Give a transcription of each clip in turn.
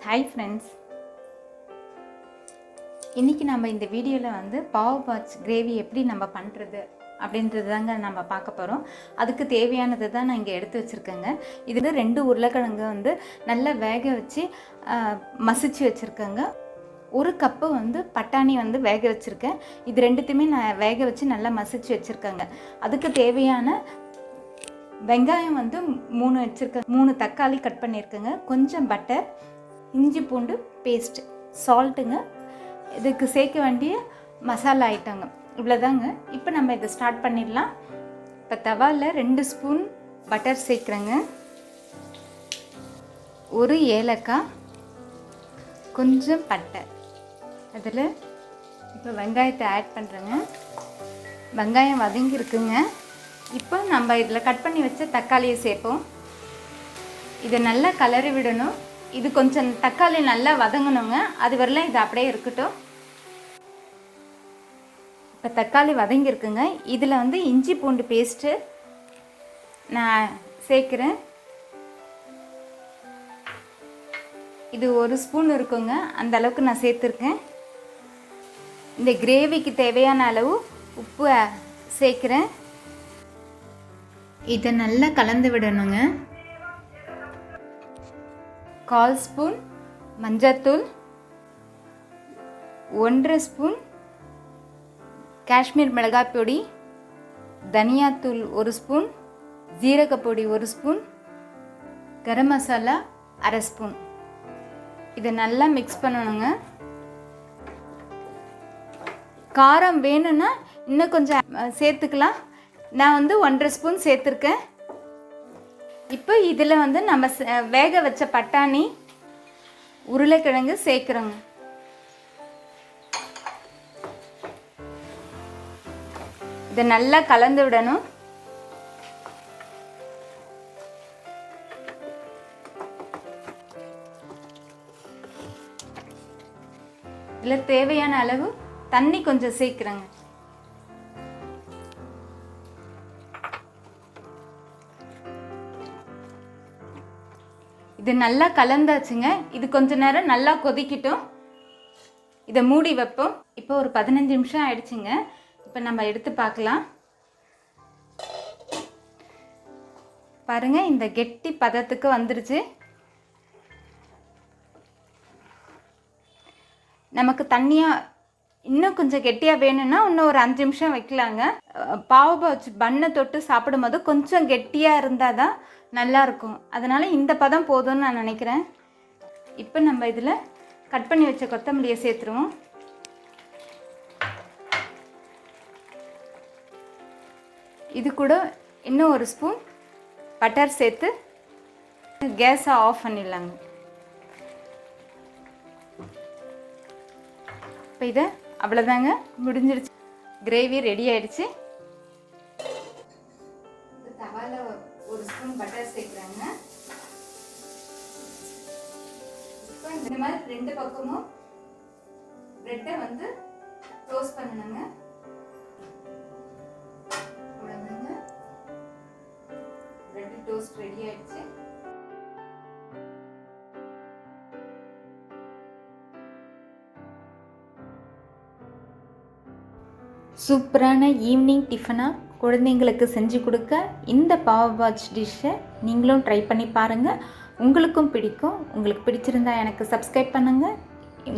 Hi friends. இன்னைக்கு நம்ம இந்த வீடியோல வந்து பாவ் பாஜ் கிரேவி எப்படி நம்ம பண்றது அப்படின்றது தாங்க நம்ம பார்க்க போறோம். அதுக்கு தேவையானது தான் நான் இங்க எடுத்து வச்சிருக்கேங்க. இதுல 2 உருளைக்கிழங்கு வந்து நல்லா வேக வச்சு மசிச்சு வச்சிருக்கேங்க. 1 கப் வந்து பட்டாணி வந்து வேக வச்சிருக்கேன். இது ரெண்டுத்தையுமே நான் வேக வச்சு நல்லா மசிச்சு வச்சிருக்கேங்க. அதுக்கு தேவையான வெங்காயம் வந்து 3 வச்சிருக்கேன். 3 தக்காளி கட் பண்ணியிருக்கேங்க. கொஞ்சம் பட்டர், இஞ்சி பூண்டு பேஸ்ட், சால்ட்டுங்க. இதுக்கு சேர்க்க வேண்டிய மசாலா ஐட்டங்க இவ்வளோதாங்க. இப்போ நம்ம இதை ஸ்டார்ட் பண்ணிடலாம். இப்போ தவாவில் 2 ஸ்பூன் பட்டர் சேர்க்குறேங்க. 1 ஏலக்காய், கொஞ்சம் பட்டை. அதில் இப்போ வெங்காயத்தை ஆட் பண்ணுறேங்க. வெங்காயம் வதங்கியிருக்குங்க. இப்போ நம்ம இதில் கட் பண்ணி வச்ச தக்காளியை சேர்ப்போம். இதை நல்லா கலரி விடணும். இது கொஞ்சம் தக்காளி நல்லா வதங்கணுங்க. அது வரலாம் இது அப்படியே இருக்கட்டும். இப்போ தக்காளி வதங்கியிருக்குங்க. இதில் வந்து இஞ்சி பூண்டு பேஸ்ட்டு நான் சேர்க்குறேன். இது 1 ஸ்பூன் இருக்குங்க. அந்த அளவுக்கு நான் சேர்த்துருக்கேன். இந்த கிரேவிக்கு தேவையான அளவு உப்பு சேர்க்குறேன். இதை நல்லா கலந்து விடணுங்க. 1/4 ஸ்பூன் மஞ்சத்தூள், 1/2 ஸ்பூன் காஷ்மீர் மிளகாய் பொடி, தனியாத்தூள் 1 spoon, ஜீரகப்பொடி 1 spoon, garam masala 1/2 spoon. இதை நல்லா மிக்ஸ் பண்ணணுங்க. காரம் வேணும்னா இன்னும் கொஞ்சம் சேர்த்துக்கலாம். நான் வந்து 1/2 ஸ்பூன் சேர்த்துருக்கேன். இப்போ இதில் வந்து நம்ம வேக வச்ச பட்டாணி, உருளைக்கிழங்கு சேர்க்குறோங்க. இதை நல்லா கலந்து விடணும். இதில் தேவையான அளவு தண்ணி கொஞ்சம் சேர்க்குறேங்க. இது நல்லா கலந்தாச்சுங்க. இது கொஞ்ச நேரம் நல்லா கொதிக்கட்டும். இதை மூடி வைப்போம். இப்போ ஒரு 15 நிமிஷம் ஆயிடுச்சுங்க. இப்போ நம்ம எடுத்து பார்க்கலாம். பாருங்க, இந்த கெட்டி பதத்துக்கு வந்துருச்சு. நமக்கு தண்ணியாக இன்னும் கொஞ்சம் கெட்டியாக வேணும்னா இன்னும் ஒரு 5 நிமிஷம் வைக்கலாங்க. பாவ் பாஜி பண்ணை தொட்டு சாப்பிடும்போது கொஞ்சம் கெட்டியாக இருந்தால் தான் நல்லாயிருக்கும். அதனால் இந்த பதம் போதும்னு நான் நினைக்கிறேன். இப்போ நம்ம இதில் கட் பண்ணி வச்ச கொத்தமல்லியை சேர்த்துருவோம். இது கூட இன்னும் 1 ஸ்பூன் பட்டர் சேர்த்து கேஸை ஆஃப் பண்ணிடலாங்க. இப்போ இதை அவ்வளோதாங்க, முடிஞ்சிருச்சு. கிரேவி ரெடி ஆயிடுச்சு. தவால 1 ஸ்பூன் பட்டர் சேர்க்குறாங்க. இப்போ இந்த மாதிரி 2 பக்கமும் பிரெட்டை வந்து டோஸ்ட் பண்ணணுங்க. அவ்வளோதாங்க, பிரெட் டோஸ்ட் ரெடி ஆயிடுச்சு. சூப்பரான ஈவினிங் டிஃபனாக குழந்தைங்களுக்கு செஞ்சு கொடுக்க இந்த பாவ் பாஜ் டிஷ்ஷை நீங்களும் ட்ரை பண்ணி பாருங்கள். உங்களுக்கும் பிடிக்கும். உங்களுக்கு பிடிச்சிருந்தா எனக்கு சப்ஸ்கிரைப் பண்ணுங்கள்.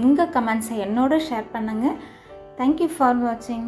உங்கள் கமெண்ட்ஸை என்னோட ஷேர் பண்ணுங்கள். தேங்க்யூ ஃபார் வாட்சிங்.